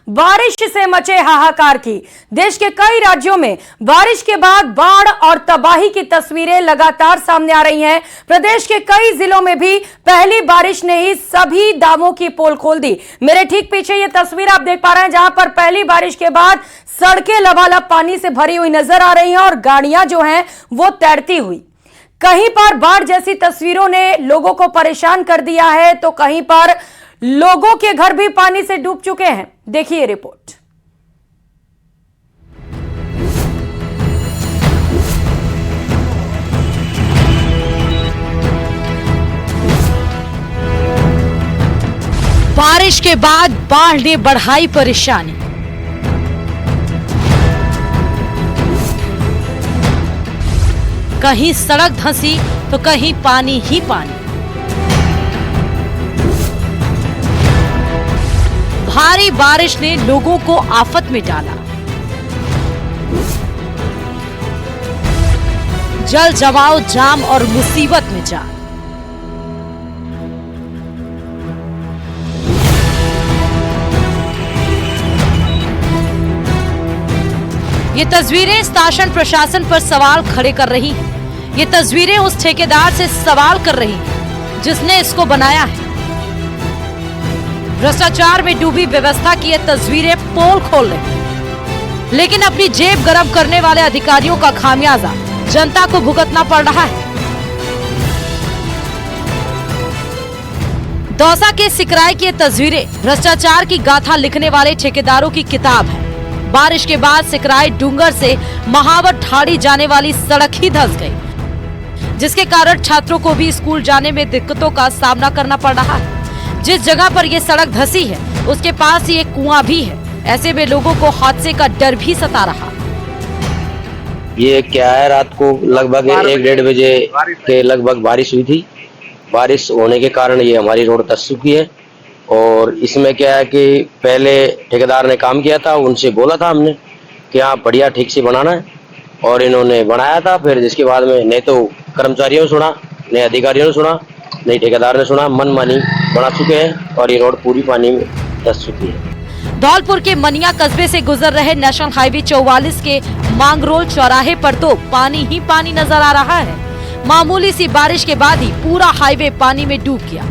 बारिश से मचे हाहाकार की। देश के कई राज्यों में बारिश के बाद बाढ़ और तबाही की तस्वीरें लगातार सामने आ रही हैं। प्रदेश के कई जिलों में भी पहली बारिश ने ही सभी दावों की पोल खोल दी। मेरे ठीक पीछे ये तस्वीर आप देख पा रहे हैं, जहां पर पहली बारिश के बाद सड़कें लबालब पानी से भरी हुई नजर आ रही हैं और गाड़ियां जो हैं वो तैरती हुई। कहीं पर बाढ़ जैसी तस्वीरों ने लोगों को परेशान कर दिया है, तो कहीं पर लोगों के घर भी पानी से डूब चुके हैं। देखिए रिपोर्ट। बारिश के बाद बाढ़ ने बढ़ाई परेशानी। कहीं सड़क धंसी तो कहीं पानी ही पानी। भारी बारिश ने लोगों को आफत में डाला। जल जमाव, जाम और मुसीबत में जा। ये तस्वीरें शासन प्रशासन पर सवाल खड़े कर रही हैं। ये तस्वीरें उस ठेकेदार से सवाल कर रही हैं जिसने इसको बनाया है। भ्रष्टाचार में डूबी व्यवस्था की ये तस्वीरें पोल खोल रही हैं। लेकिन अपनी जेब गरम करने वाले अधिकारियों का खामियाजा जनता को भुगतना पड़ रहा है। दौसा के सिकराई की ये तस्वीरें भ्रष्टाचार की गाथा लिखने वाले ठेकेदारों की किताब है। बारिश के बाद सिकराई डूंगर से महावर ठाड़ी जाने वाली सड़क ही धंस गई, जिसके कारण छात्रों को भी स्कूल जाने में दिक्कतों का सामना करना पड़ रहा है। जिस जगह पर यह सड़क धंसी है उसके पास ही एक कुआं भी है। ऐसे में लोगों को हादसे का डर भी सता रहा। ये क्या है, रात को लगभग 1-1:30 बजे के लगभग बारिश हुई थी। बारिश होने के कारण ये हमारी रोड धंस चुकी है। और इसमें क्या है कि पहले ठेकेदार ने काम किया था, उनसे बोला था हमने कि हाँ बढ़िया ठीक से बनाना है, और इन्होंने बनाया था। फिर जिसके बाद में नहीं तो कर्मचारियों ने सुना, नहीं अधिकारियों ने सुना, नहीं ठेकेदार ने सुना, मनमानी बना चुके हैं और ये रोड पूरी पानी में धंस चुकी है। धौलपुर के मनिया कस्बे से गुजर रहे नेशनल हाईवे 44 के मांगरोल चौराहे पर तो पानी ही पानी नजर आ रहा है। मामूली सी बारिश के बाद ही पूरा हाईवे पानी में डूब गया।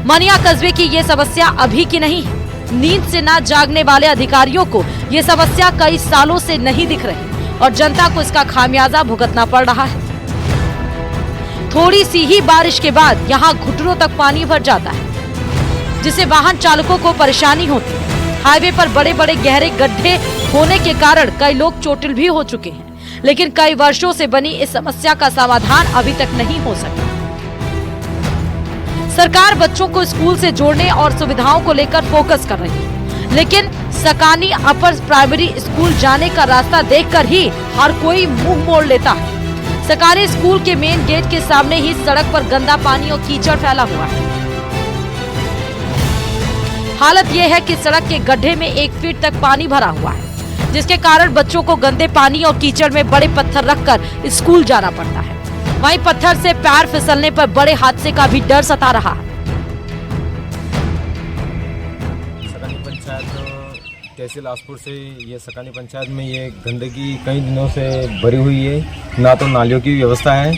मनिया कस्बे की ये समस्या अभी की नहीं है। नींद से ना जागने वाले अधिकारियों को ये समस्या कई सालों से नहीं दिख रही और जनता को इसका खामियाजा भुगतना पड़ रहा है। थोड़ी सी ही बारिश के बाद यहाँ घुटनों तक पानी भर जाता है, जिससे वाहन चालकों को परेशानी होती है। हाईवे पर बड़े बड़े गहरे गड्ढे होने के कारण कई लोग चोटिल भी हो चुके हैं, लेकिन कई वर्षों से बनी इस समस्या का समाधान अभी तक नहीं हो सका। सरकार बच्चों को स्कूल से जोड़ने और सुविधाओं को लेकर फोकस कर रही है, लेकिन सकानी अपर प्राइमरी स्कूल जाने का रास्ता देखकर ही हर कोई मुंह मोड़ लेता है। सकानी स्कूल के मेन गेट के सामने ही सड़क पर गंदा पानी और कीचड़ फैला हुआ है। हालत यह है कि सड़क के गड्ढे में 1 फीट तक पानी भरा हुआ है, जिसके कारण बच्चों को गंदे पानी और कीचड़ में बड़े पत्थर रखकर स्कूल जाना पड़ता है। वहीं पत्थर से पैर फिसलने पर बड़े हादसे का भी डर सता रहा है। सकानी पंचायत तहसील आसपुर से ये सकानी पंचायत में ये गंदगी कई दिनों से भरी हुई है। ना तो नालियों की व्यवस्था है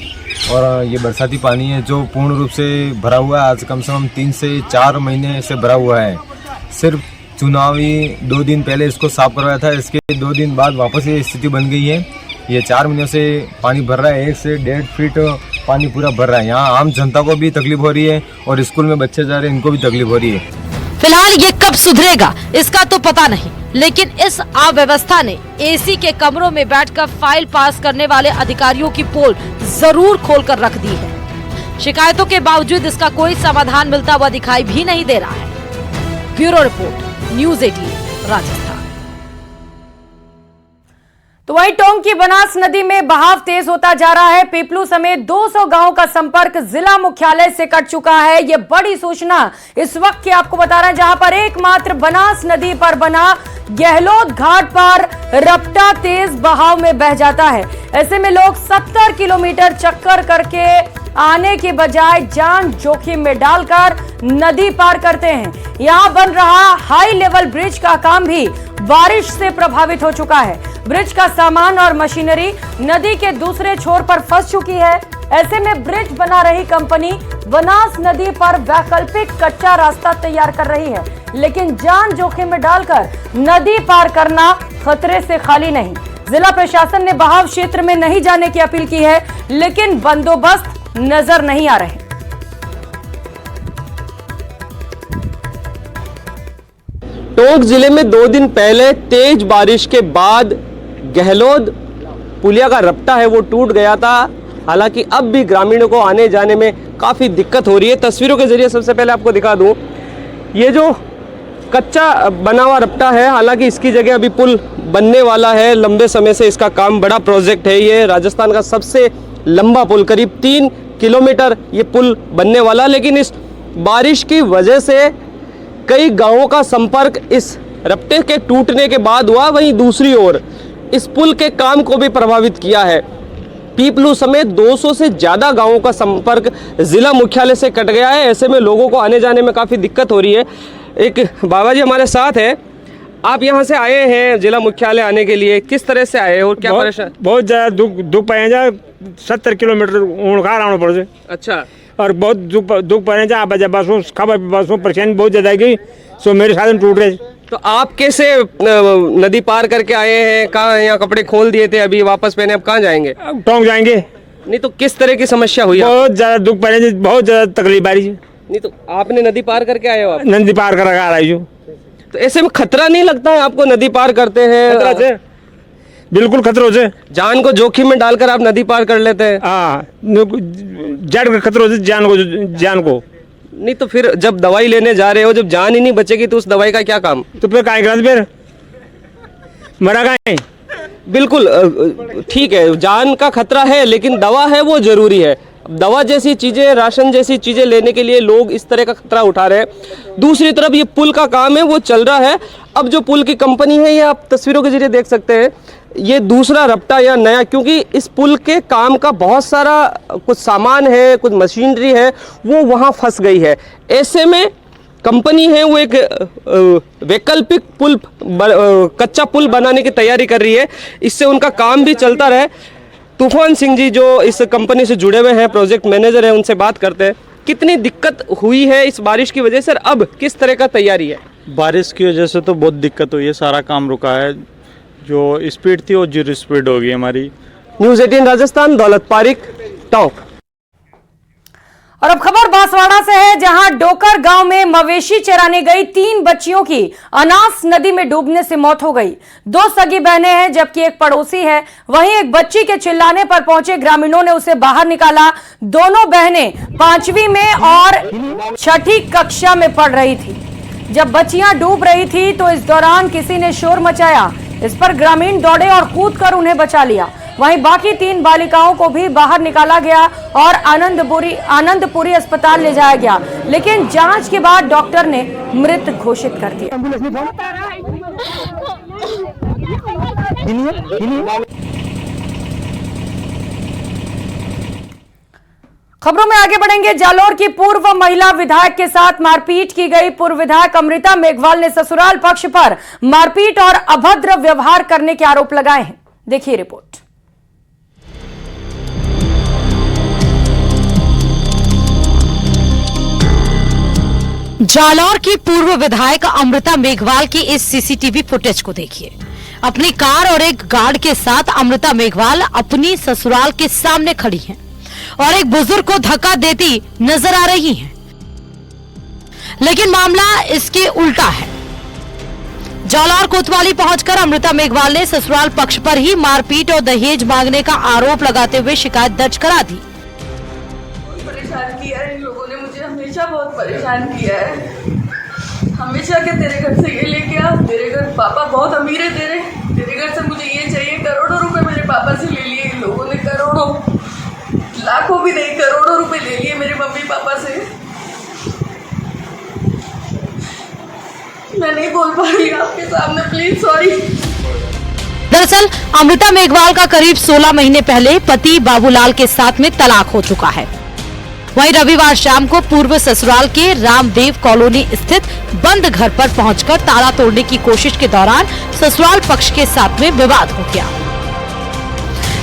और ये बरसाती पानी है जो पूर्ण रूप से भरा हुआ है। आज कम से कम 3 से 4 महीने से भरा हुआ है। सिर्फ चुनावी 2 दिन पहले इसको साफ करवाया था, इसके 2 दिन बाद वापस ये स्थिति बन गई है। ये 4 महीनों से पानी भर रहा है, 1 से 1.5 फीट पानी पूरा भर रहा है। यहाँ आम जनता को भी तकलीफ हो रही है और स्कूल में बच्चे जा रहे हैं, इनको भी तकलीफ हो रही है। फिलहाल ये कब सुधरेगा इसका तो पता नहीं, लेकिन इस अव्यवस्था ने एसी के कमरों में बैठकर फाइल पास करने वाले अधिकारियों की पोल जरूर खोलकर रख दी है। शिकायतों के बावजूद इसका कोई समाधान मिलता हुआ दिखाई भी नहीं दे रहा है। Bureau report, news 18 Rajasthan. तो वहीं टोंक की बनास नदी में बहाव तेज होता जा रहा है। पीपलू समेत 200 गांवों का संपर्क जिला मुख्यालय से कट चुका है। यह बड़ी सूचना इस वक्त की आपको बता रहे हैं, जहां पर एकमात्र बनास नदी पर बना गहलोत घाट पर रपटा तेज बहाव में बह जाता है। ऐसे में लोग 70 किलोमीटर चक्कर करके आने के बजाय जान जोखिम में डालकर नदी पार करते हैं। यहां बन रहा हाई लेवल ब्रिज का काम भी बारिश से प्रभावित हो चुका है। ब्रिज का सामान और मशीनरी नदी के दूसरे छोर पर फंस चुकी है। ऐसे में ब्रिज बना रही कंपनी बनास नदी पर वैकल्पिक कच्चा रास्ता तैयार कर रही है, लेकिन जान जोखिम में डालकर नदी पार करना खतरे से खाली नहीं। जिला प्रशासन ने बहाव क्षेत्र में नहीं जाने की अपील की है, लेकिन बंदोबस्त नजर नहीं आ रहे। टोंक जिले में 2 दिन पहले तेज बारिश के बाद गहलोद पुलिया का रपटा है वो टूट गया था। हालांकि अब भी ग्रामीणों को आने जाने में काफ़ी दिक्कत हो रही है। तस्वीरों के जरिए सबसे पहले आपको दिखा दूं, ये जो कच्चा बना हुआ रपटा है, हालांकि इसकी जगह अभी पुल बनने वाला है। लंबे समय से इसका काम, बड़ा प्रोजेक्ट है ये, राजस्थान का सबसे लंबा पुल, करीब 3 किलोमीटर ये पुल बनने वाला। लेकिन इस बारिश की वजह से कई गांवों का संपर्क इस रपटे के टूटने के बाद हुआ। वहीं दूसरी ओर इस पुल के काम को भी प्रभावित किया है। पीपलू समेत 200 से ज़्यादा गांवों का संपर्क जिला मुख्यालय से कट गया है। ऐसे में लोगों को आने जाने में काफ़ी दिक्कत हो रही है। एक बाबा जी हमारे साथ है, आप यहाँ से आए हैं जिला मुख्यालय आने के लिए, किस तरह से आए और क्या परेशान? बहुत ज़्यादा दुख पाए जा 70 किलोमीटर ऊँगा आना पड़ जाए। अच्छा, और बहुत दुख पाए जा बसों खबर बसों परेशानी बहुत ज़्यादा है, सो मेरे साधन टूट रहे। तो आप कैसे नदी पार करके आए हैं? कहाँ यहाँ कपड़े खोल दिए थे, अभी वापस पहने, अब कहाँ जाएंगे? अब टोंक जाएंगे। नहीं तो किस तरह की समस्या हुई? बहुत ज़्यादा दुख पाए, बहुत ज़्यादा तकलीफ आ रही है। नहीं तो आपने नदी पार करके आए हो आप? नदी पार कर आ रही हो, तो ऐसे में खतरा नहीं लगता है आपको? नदी पार करते हैं, खतरा से, बिल्कुल खतरों से, जान को जोखिम में डालकर आप नदी पार कर लेते हैं। हाँ, जड़ खतरों से जान को। नहीं तो फिर जब दवाई लेने जा रहे हो, जब जान ही नहीं बचेगी तो उस दवाई का क्या काम? तो फिर काय करा, फिर मरा गए। बिल्कुल ठीक है, जान का खतरा है, लेकिन दवा है वो जरूरी है। दवा जैसी चीजें, राशन जैसी चीजें लेने के लिए लोग इस तरह का खतरा उठा रहे हैं। दूसरी तरफ ये पुल का काम है वो चल रहा है। अब जो पुल की कंपनी है, ये आप तस्वीरों के जरिए देख सकते हैं, ये दूसरा रपटा या नया, क्योंकि इस पुल के काम का बहुत सारा कुछ सामान है, कुछ मशीनरी है, वो वहाँ फंस गई है। ऐसे में कंपनी है वो एक वैकल्पिक पुल, कच्चा पुल बनाने की तैयारी कर रही है, इससे उनका काम भी चलता रहे। तूफान सिंह जी जो इस कंपनी से जुड़े हुए हैं, प्रोजेक्ट मैनेजर हैं, उनसे बात करते हैं। कितनी दिक्कत हुई है इस बारिश की वजह से, अब किस तरह का तैयारी है? बारिश की वजह से तो बहुत दिक्कत हुई है, सारा काम रुका है। जो स्पीड थी वो 0 स्पीड होगी हमारी। न्यूज़ 18 राजस्थान, दौलत पारिक, टोंक। और अब खबर बांसवाड़ा से है, जहां डोकर गांव में मवेशी चराने गई 3 बच्चियों की अनास नदी में डूबने से मौत हो गई। 2 सगी बहनें हैं जबकि एक पड़ोसी है। वहीं एक बच्ची के चिल्लाने पर पहुंचे ग्रामीणों ने उसे बाहर निकाला। दोनों बहनें 5वीं में और 6ठी कक्षा में पढ़ रही थी। जब बच्चियां डूब रही थी तो इस दौरान किसी ने शोर मचाया। इस पर ग्रामीण दौड़े और कूदकर उन्हें बचा लिया। वहीं बाकी 3 बालिकाओं को भी बाहर निकाला गया और आनंदपुरी अस्पताल ले जाया गया, लेकिन जांच के बाद डॉक्टर ने मृत घोषित कर दिया। खबरों में आगे बढ़ेंगे। जालोर की पूर्व महिला विधायक के साथ मारपीट की गई। पूर्व विधायक अमृता मेघवाल ने ससुराल पक्ष पर मारपीट और अभद्र व्यवहार करने के आरोप लगाए हैं। देखिए रिपोर्ट। जालौर की पूर्व विधायक अमृता मेघवाल की इस सीसीटीवी फुटेज को देखिए। अपनी कार और एक गार्ड के साथ अमृता मेघवाल अपनी ससुराल के सामने खड़ी हैं और एक बुजुर्ग को धक्का देती नजर आ रही हैं। लेकिन मामला इसके उल्टा है। जालौर कोतवाली पहुंचकर अमृता मेघवाल ने ससुराल पक्ष पर ही मारपीट और दहेज मांगने का आरोप लगाते हुए शिकायत दर्ज करा दी। परेशान किया है इन लोगों ने, मुझे हमेशा बहुत परेशान किया है। हमेशा के तेरे घर से ये लेके आ, तेरे घर पापा बहुत अमीर है, तेरे घर से मुझे ये चाहिए। करोड़ों रुपए मेरे पापा से ले लिए इन लोगों ने, करोड़ों, लाखों भी नहीं, करोड़ों रुपए ले लिए मेरे मम्मी पापा से। मैं नहीं बोल पा रही आपके सामने, प्लीज सॉरी। दरअसल अमृता मेघवाल का करीब 16 महीने पहले पति बाबूलाल के साथ में तलाक हो चुका है। वहीं रविवार शाम को पूर्व ससुराल के रामदेव कॉलोनी स्थित बंद घर पर पहुंचकर ताला तोड़ने की कोशिश के दौरान ससुराल पक्ष के साथ में विवाद हो गया।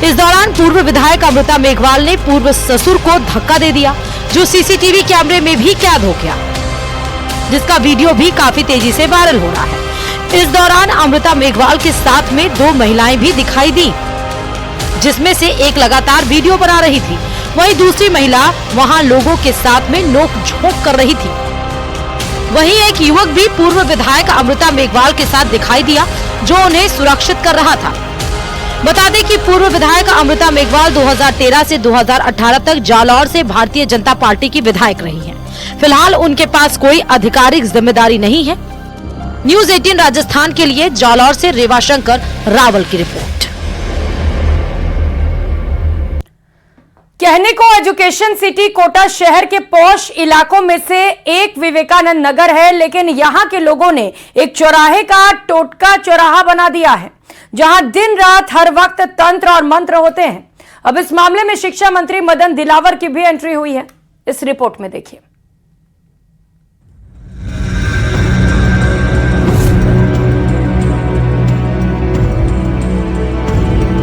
इस दौरान पूर्व विधायक अमृता मेघवाल ने पूर्व ससुर को धक्का दे दिया, जो सीसीटीवी कैमरे में भी कैद हो गया, जिसका वीडियो भी काफी तेजी से वायरल हो रहा है। इस दौरान अमृता मेघवाल के साथ में 2 महिलाएं भी दिखाई दी, जिसमें से एक लगातार वीडियो बना रही थी, वहीं दूसरी महिला वहां लोगों के साथ में नोक-झोंक कर रही थी। वहीं एक युवक भी पूर्व विधायक अमृता मेघवाल के साथ दिखाई दिया, जो उन्हें सुरक्षित कर रहा था। बता दें कि पूर्व विधायक अमृता मेघवाल 2013 से 2018 तक जालौर से भारतीय जनता पार्टी की विधायक रही हैं। फिलहाल उनके पास कोई आधिकारिक जिम्मेदारी नहीं है। न्यूज 18 राजस्थान के लिए जालौर से रेवाशंकर रावल की रिपोर्ट। कहने को एजुकेशन सिटी कोटा शहर के पॉश इलाकों में से एक विवेकानंद नगर है, लेकिन यहां के लोगों ने एक चौराहे का टोटका चौराहा बना दिया है, जहां दिन रात हर वक्त तंत्र और मंत्र होते हैं। अब इस मामले में शिक्षा मंत्री मदन दिलावर की भी एंट्री हुई है। इस रिपोर्ट में देखिए।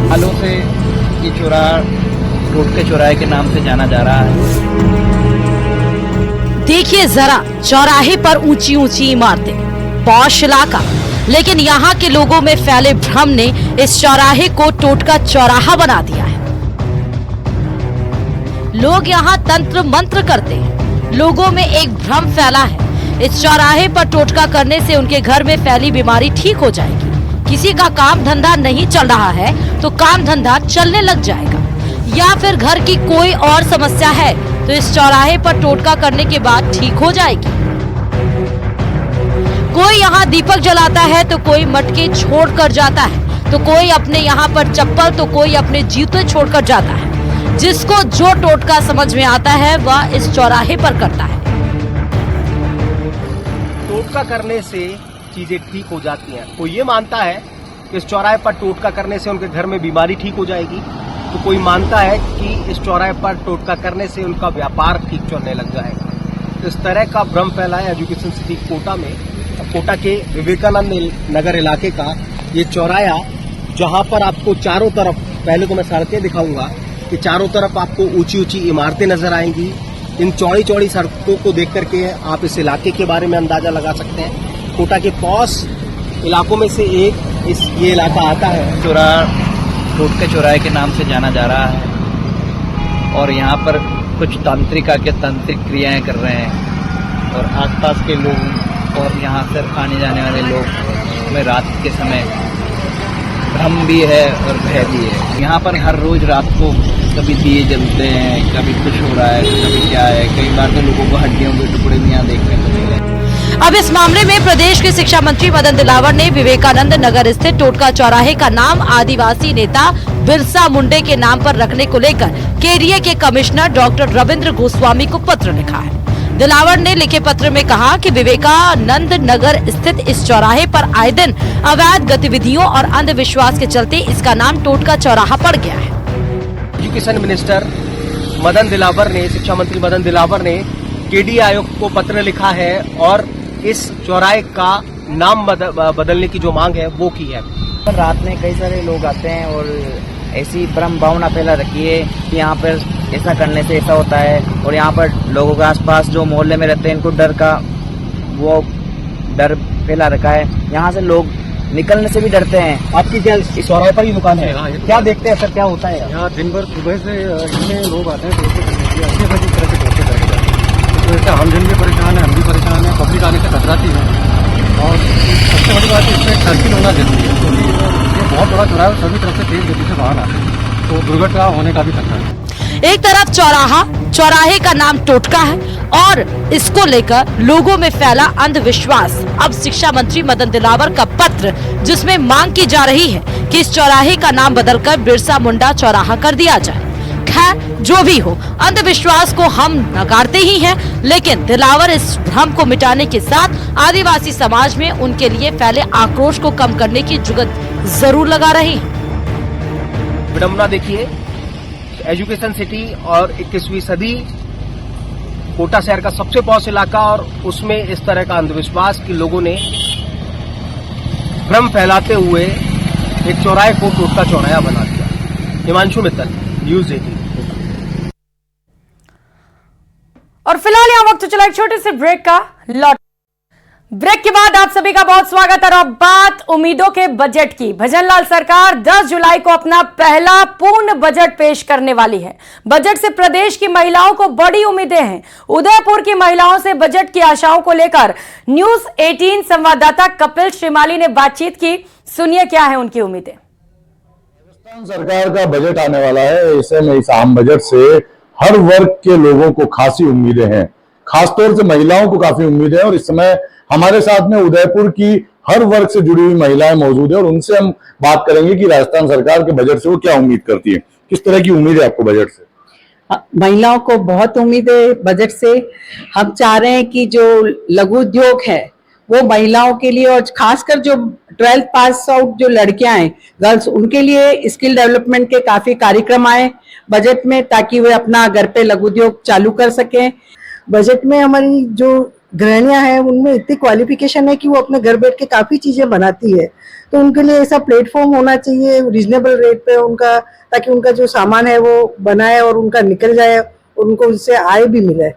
सालों से ये चौराहा टोटके चौराहे के नाम से जाना जा रहा है। देखिए जरा, चौराहे पर ऊंची ऊंची इमारतें, पॉश इलाका, लेकिन यहाँ के लोगों में फैले भ्रम ने इस चौराहे को टोटका चौराहा बना दिया है। लोग यहाँ तंत्र मंत्र करते हैं। लोगों में एक भ्रम फैला है, इस चौराहे पर टोटका करने से उनके घर में फैली बीमारी ठीक हो जाएगी। किसी का काम धंधा नहीं चल रहा है तो काम धंधा चलने लग जाएगा, या फिर घर की कोई और समस्या है तो इस चौराहे पर टोटका करने के बाद ठीक हो जाएगी। कोई यहाँ दीपक जलाता है तो कोई मटके छोड़ कर जाता है, तो कोई अपने यहाँ पर चप्पल तो कोई अपने जूते छोड़कर जाता है। जिसको जो टोटका समझ में आता है वह इस चौराहे पर करता है। टोटका करने से चीजें ठीक हो जाती हैं। कोई ये मानता है कि इस चौराहे पर टोटका करने से उनके घर में बीमारी ठीक हो जाएगी, तो कोई मानता है कि इस चौराहे पर टोटका करने से उनका व्यापार ठीक चलने लग जाएगा। इस तरह का भ्रम फैला है एजुकेशन सिटी कोटा में। कोटा के विवेकानंद नगर इलाके का ये चौराहा, जहां पर आपको चारों तरफ, पहले तो मैं सड़कें दिखाऊंगा कि चारों तरफ आपको ऊंची ऊंची इमारतें नजर आएंगी। इन चौड़ी चौड़ी सड़कों को देख करके आप इस इलाके के बारे में अंदाजा लगा सकते हैं। कोटा के पॉश इलाकों में से एक ये इलाका आता है। चौराहा टोटके चौराहे के नाम से जाना जा रहा है और यहाँ पर कुछ तांत्रिका के तांत्रिक क्रियाएं कर रहे हैं और आसपास के लोग और यहाँ से आने जाने वाले लोग में रात के समय भ्रम भी है और भय भी है। यहाँ पर हर रोज रात को कभी दिए जलते हैं, कभी कुछ हो रहा है, कभी क्या है। कई बार तो लोगों को हड्डियों के टुकड़े भी यहाँ देखने को मिले। अब इस मामले में प्रदेश के शिक्षा मंत्री मदन दिलावर ने विवेकानंद नगर स्थित टोटका चौराहे का नाम आदिवासी नेता बिरसा मुंडे के नाम पर रखने को लेकर केडीए के कमिश्नर डॉक्टर रविंद्र गोस्वामी को पत्र लिखा है। दिलावर ने लिखे पत्र में कहा कि विवेकानंद नगर स्थित इस चौराहे पर आए दिन अवैध गतिविधियों और अंधविश्वास के चलते इसका नाम टोटका चौराहा पड़ गया है। एजुकेशन मिनिस्टर मदन दिलावर ने, शिक्षा मंत्री मदन दिलावर ने केडीए आयोग को पत्र लिखा है और इस चौराहे का नाम बदलने की जो मांग है वो की है। रात में कई सारे लोग आते हैं और ऐसी भ्रम भावना फैला रखी है कि यहाँ पर ऐसा करने से ऐसा होता है और यहाँ पर लोगों के आसपास जो मोहल्ले में रहते हैं इनको डर का वो डर फैला रखा है। यहाँ से लोग निकलने से भी डरते हैं। आपकी क्या इस चौराहे पर ही दुकान है? क्या देखते हैं सर, क्या होता है यहाँ? दिन भर सुबह से इतने लोग आते हैं तो हम जन भी परेशान है, हम भी परेशान है, पब्लिक आने से कतराती है और सबसे बड़ी बात इसमें सर्किल होना जरूरी है क्योंकि ये बहुत बड़ा चौराहा है, सभी तरफ से तेज गति से वाहन आते हैं तो दुर्घटना होने का भी खतरा है। एक तरफ चौराहे का नाम टोटका है और इसको लेकर लोगों में फैला अंधविश्वास। अब शिक्षा मंत्री मदन दिलावर का पत्र जिसमें मांग की जा रही है कि इस चौराहे का नाम बदलकर बिरसा मुंडा चौराहा कर दिया जाए। खैर जो भी हो, अंधविश्वास को हम नकारते ही हैं, लेकिन दिलावर इस भ्रम को मिटाने के साथ आदिवासी समाज में उनके लिए फैले आक्रोश को कम करने की जुगत जरूर लगा रहे हैं। विडंबना देखिए, एजुकेशन सिटी और 21वीं सदी कोटा शहर का सबसे पॉश इलाका और उसमें इस तरह का अंधविश्वास कि लोगों ने भ्रम फैलाते हुए एक चौराहे को कोर्ट का चौराया बना दिया। हिमांशु मित्तल, न्यूज 18। और फिलहाल यहाँ वक्त चला एक छोटे से ब्रेक का। ब्रेक के बाद आप सभी का बहुत स्वागत है। और अब बात उम्मीदों के बजट की। भजनलाल सरकार 10 जुलाई को अपना पहला पूर्ण बजट पेश करने वाली है। बजट से प्रदेश की महिलाओं को बड़ी उम्मीदें हैं। उदयपुर की महिलाओं से बजट की आशाओं को लेकर न्यूज 18 संवाददाता कपिल श्रीमाली ने बातचीत की। सुनिए क्या है उनकी उम्मीदें। सरकार का बजट आने वाला है। ऐसे में इस आम बजट से हर वर्ग के लोगों को खासी उम्मीदें हैं, खासतौर से महिलाओं को काफी उम्मीदें हैं। और इस समय हमारे साथ में उदयपुर की हर वर्ग से जुड़ी हुई महिलाएं मौजूद है और उनसे हम बात करेंगे कि राजस्थान सरकार के बजट से वो क्या उम्मीद करती है। किस तरह की उम्मीद है आपको बजट से? महिलाओं को बहुत उम्मीद है बजट से। हम चाह रहे हैं कि जो लघु उद्योग है वो महिलाओं के लिए और खासकर जो 12th पास आउट जो लड़कियां हैं गर्ल्स, उनके लिए स्किल डेवलपमेंट के काफी कार्यक्रम आए बजट में, ताकि वे अपना घर पे लघु उद्योग चालू कर सकें। बजट में हमारी जो गृहिणियां हैं उनमें इतनी क्वालिफिकेशन है कि वो अपने घर बैठ के काफी चीजें बनाती है, तो उनके लिए ऐसा प्लेटफॉर्म होना चाहिए रिजनेबल रेट पे उनका, ताकि उनका जो सामान है वो बनाए और उनका निकल जाए और उनको उससे आय भी मिले।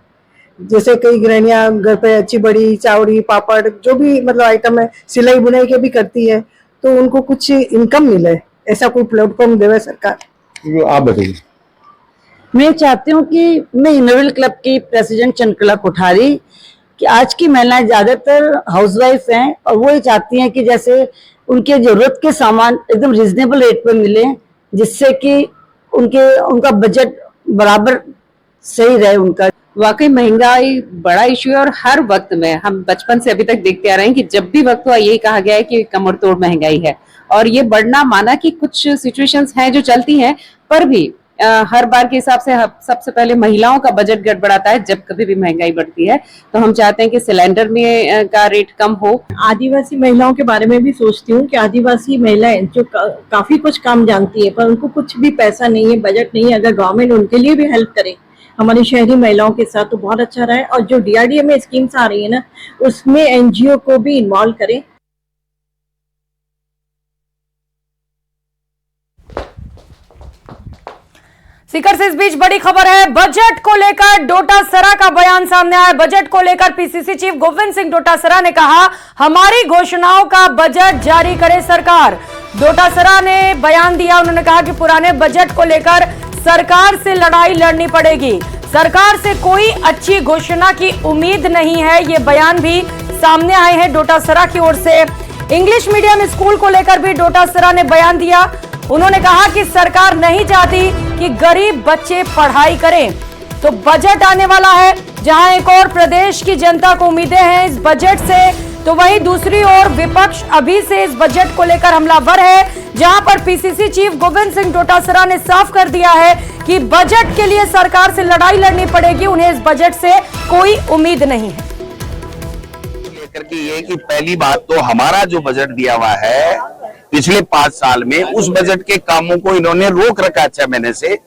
जैसे कई गृहिणियां घर पे अच्छी बड़ी चावड़ी पापड़ जो भी मतलब आइटम है सिलाई बुनाई के भी करती है, तो उनको कुछ इनकम मिले, ऐसा कोई प्लेटफॉर्म देवे सरकार। आप बताइए। मैं चाहती हूँ कि मैं इनोवेल क्लब की प्रेसिडेंट चंद्रकला कोठारी कि आज की महिलाएं ज्यादातर हाउसवाइफ हैं और वो ये चाहती हैं कि जैसे उनके जरूरत के सामान एकदम रिजनेबल रेट पर मिले, जिससे कि उनका बजट बराबर सही रहे उनका। वाकई महंगाई बड़ा इश्यू है और हर वक्त में हम बचपन से अभी तक देखते आ रहे हैं कि जब भी वक्त हुआ यही कहा गया है कि कमर तोड़ महंगाई है। और ये बढ़ना माना कि कुछ सिचुएशंस हैं जो चलती हैं, पर भी हर बार के हिसाब से सबसे पहले महिलाओं का बजट गड़बड़ाता है जब कभी भी महंगाई बढ़ती है। तो हम चाहते हैं कि सिलेंडर में का रेट कम हो। आदिवासी महिलाओं के बारे में भी सोचती हूँ कि आदिवासी महिलाएं जो काफी कुछ काम जानती है पर उनको कुछ भी पैसा नहीं है, बजट नहीं है, अगर गवर्नमेंट उनके लिए भी हेल्प करे हमारी शहरी महिलाओं के साथ तो बहुत अच्छा रहे। और जो DRDA में स्कीम्स आ रही है ना, उसमें NGO को भी इन्वॉल्व करें। सीकर से इस बीच बड़ी खबर है। बजट को लेकर डोटासरा का बयान सामने आया। बजट को लेकर PCC चीफ गोविंद सिंह डोटासरा ने कहा, हमारी घोषणाओं का बजट जारी करे सरकार। डोटासरा ने बयान दिया। उन्होंने कहा कि पुराने बजट को लेकर सरकार से लड़ाई लड़नी पड़ेगी, सरकार से कोई अच्छी घोषणा की उम्मीद नहीं है। ये बयान भी सामने आए हैं डोटासरा की ओर से। इंग्लिश मीडियम स्कूल को लेकर भी डोटासरा ने बयान दिया। उन्होंने कहा कि सरकार नहीं चाहती कि गरीब बच्चे पढ़ाई करें। तो बजट आने वाला है, जहां एक और प्रदेश की जनता को उम्मीदें हैं इस बजट से, तो वहीं दूसरी ओर विपक्ष अभी से इस बजट को लेकर हमलावर है, जहां पर PCC चीफ गोविंद सिंह डोटासरा ने साफ कर दिया है कि बजट के लिए सरकार से लड़ाई लड़नी पड़ेगी, उन्हें इस बजट से कोई उम्मीद नहीं है। लेकर के ये कि पहली बात तो हमारा जो बजट दिया हुआ है पिछले 5 साल में, उस बजट के कामों को इन्होंने रोक रखा 6 महीने से।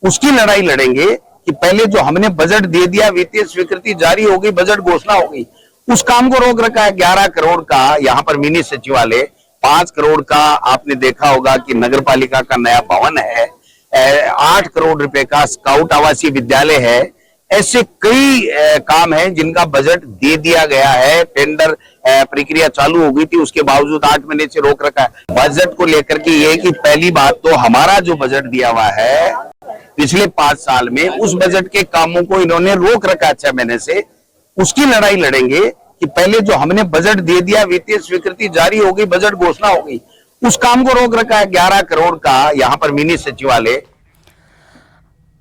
उसकी लड़ाई लड़ेंगे कि पहले जो हमने बजट दे दिया, वित्तीय स्वीकृति जारी हो गई, बजट घोषणा हो गई, उस काम को रोक रखा है। 11 करोड़ का यहाँ पर मिनी सचिवालय, 5 करोड़ का आपने देखा होगा कि नगर पालिका का नया भवन है, 8 करोड़ रुपए का स्काउट आवासीय विद्यालय है। ऐसे कई काम हैं जिनका बजट दे दिया गया है। टेंडर प्रक्रिया चालू हो गई थी, उसके बावजूद 8 महीने से रोक रखा है। बजट को लेकर के ये कि पहली बात तो हमारा जो बजट दिया हुआ है पिछले 5 साल में, उस बजट के कामों को इन्होंने रोक रखा 6 महीने से। उसकी लड़ाई लड़ेंगे कि पहले जो हमने बजट दे दिया, वित्तीय स्वीकृति जारी हो गई, बजट घोषणा हो गई, उस काम को रोक रखा है। 11 करोड़ का यहाँ पर मिनी सचिवालय।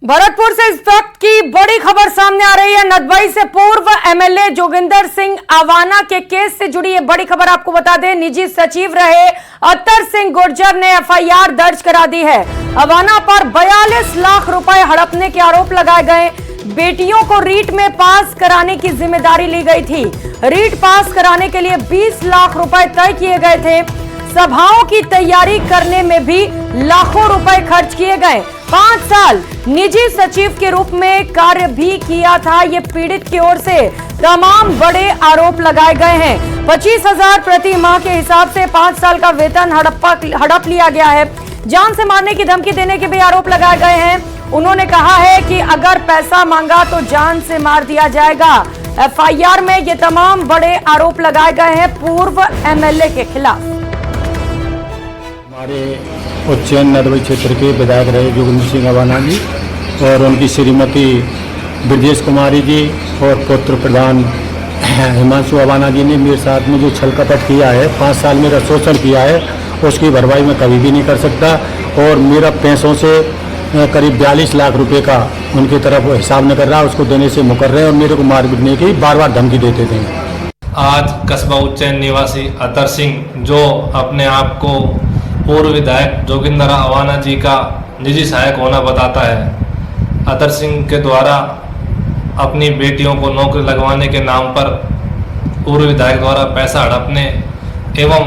भरतपुर से इस वक्त की बड़ी खबर सामने आ रही है। नदबई से पूर्व MLA जोगिंदर सिंह अवाना के केस से जुड़ी ये बड़ी खबर आपको बता दें। निजी सचिव रहे अत्तर सिंह गुर्जर ने FIR दर्ज करा दी है। अवाना पर 42 लाख रुपए हड़पने के आरोप लगाए गए। बेटियों को रीट में पास कराने की जिम्मेदारी ली गई थी। रीट पास कराने के लिए 20 लाख रुपए तय किए गए थे। सभाओं की तैयारी करने में भी लाखों रुपए खर्च किए गए। 5 साल निजी सचिव के रूप में कार्य भी किया था। ये पीड़ित की ओर से तमाम बड़े आरोप लगाए गए हैं। 25,000 प्रति माह के हिसाब से 5 साल का वेतन हड़प लिया गया है। जान से मारने की धमकी देने के भी आरोप लगाए गए हैं। उन्होंने कहा है कि अगर पैसा मांगा तो जान से मार दिया जाएगा। एफआईआर में ये तमाम बड़े आरोप लगाए गए हैं पूर्व एमएलए के खिलाफ। हमारे उज्जैन नरवई क्षेत्र के विधायक रहे जोगिंदर सिंह अवाना जी और उनकी श्रीमती ब्रजेश कुमारी जी और पुत्र प्रधान हिमांशु अवाना जी ने मेरे साथ में जो छल कपट किया है, 5 साल मेरा शोषण किया है, उसकी भरपाई मैं कभी भी नहीं कर सकता। और मेरा पैसों से करीब 42 लाख रुपए का उनकी तरफ हिसाब न कर रहा, उसको देने से मुकर रहे और मेरे को मार पीटने की बार बार धमकी देते थे। आज कस्बा उज्जैन निवासी अतर सिंह, जो अपने आप को पूर्व विधायक जोगिंदर अवाना जी का निजी सहायक होना बताता है, अतर सिंह के द्वारा अपनी बेटियों को नौकरी लगवाने के नाम पर पूर्व विधायक द्वारा पैसा हड़पने एवं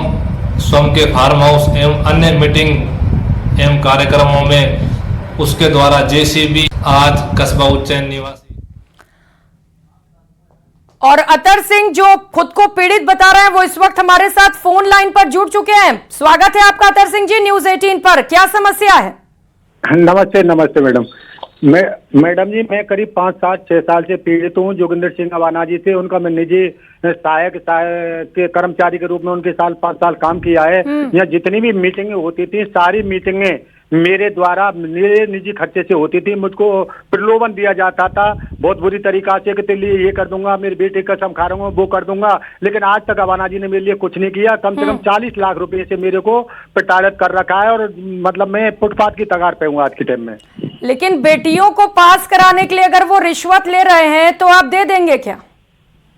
स्वयं के फार्म हाउस एवं अन्य मीटिंग एवं कार्यक्रमों में उसके द्वारा जेसीबी आज कस्बा उज्जैन निवासी और अतर सिंह जो खुद को पीड़ित बता रहे हैं, वो इस वक्त हमारे साथ फोन लाइन पर जुड़ चुके हैं। स्वागत है आपका अतर सिंह जी न्यूज 18 पर। क्या समस्या है? नमस्ते नमस्ते मैडम। मैडम जी, मैं करीब 5-6 साल से पीड़ित हूँ। जोगिंदर सिंह अवाना जी थे, उनका मैं निजी सहायक के कर्मचारी के रूप में उनके 5 साल काम किया है। यहाँ जितनी भी मीटिंगें होती थी, सारी मीटिंगें मेरे द्वारा मेरे निजी खर्चे से होती थी। मुझको प्रलोभन दिया जाता था बहुत बुरी तरीका से कि तेरे लिए ये कर दूंगा, मेरे बेटे का कसम खा रहा हूँ, वो कर दूंगा। लेकिन आज तक अवाना जी ने मेरे लिए कुछ नहीं किया। कम से कम 40 लाख रुपए से मेरे को प्रताड़ित कर रखा है और मतलब मैं फुटपाथ की तगार पे हूँ आज के टाइम में। लेकिन बेटियों को पास कराने के लिए अगर वो रिश्वत ले रहे हैं तो आप दे देंगे क्या?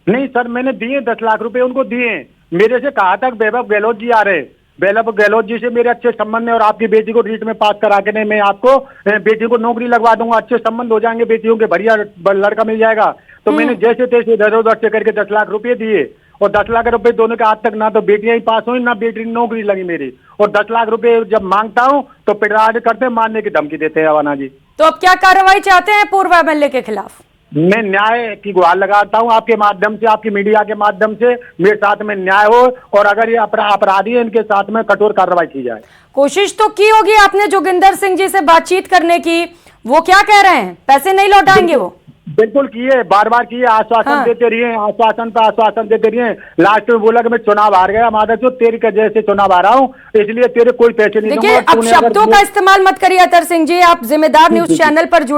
नहीं सर, मैंने दिए 10 लाख रुपए उनको दिए। मेरे से कहा था वैभव गहलोत जी आ रहे, वैभव गहलोत जी से मेरे अच्छे संबंध है और आपकी बेटी को रीट में पास करा के नहीं, मैं आपको बेटी को नौकरी लगवा दूंगा, अच्छे संबंध हो जाएंगे, बेटियों के बढ़िया लड़का मिल जाएगा। तो मैंने जैसे तैसे इधर से करके 10 लाख रुपए दिए और 10 लाख रुपए दोनों के आज तक ना तो बेटियां ही पास हुई ना बेटी नौकरी लगी मेरी। और 10 लाख रुपए जब मांगता हूँ तो पिटाड़ करते, मारने की धमकी देते हैं अवाना जी। तो अब क्या कार्रवाई चाहते हैं पूर्व एमएलए के खिलाफ? मैं न्याय की गुहार लगाता हूं आपके माध्यम से, आपकी मीडिया के माध्यम से मेरे साथ में न्याय हो और अगर ये अपराधी है इनके साथ में कठोर कार्रवाई की जाए। कोशिश तो की होगी आपने जोगिंदर सिंह जी से बातचीत करने की, वो क्या कह रहे हैं? पैसे नहीं लौटाएंगे वो? बिल्कुल किए, बार बार किए, आश्वासन देते रहिए, आश्वासन पर आश्वासन देते रहिए। लास्ट में बोला कि मैं चुनाव हार गया, माधव जो तेरी वजह से चुनाव हारा हूं, इसलिए तेरे कोई पैसे नहीं दूंगा। देखिए, अब शब्दों का इस्तेमाल मत करिए अतर सिंह जी, आप जिम्मेदार न्यूज चैनल पर जुड़े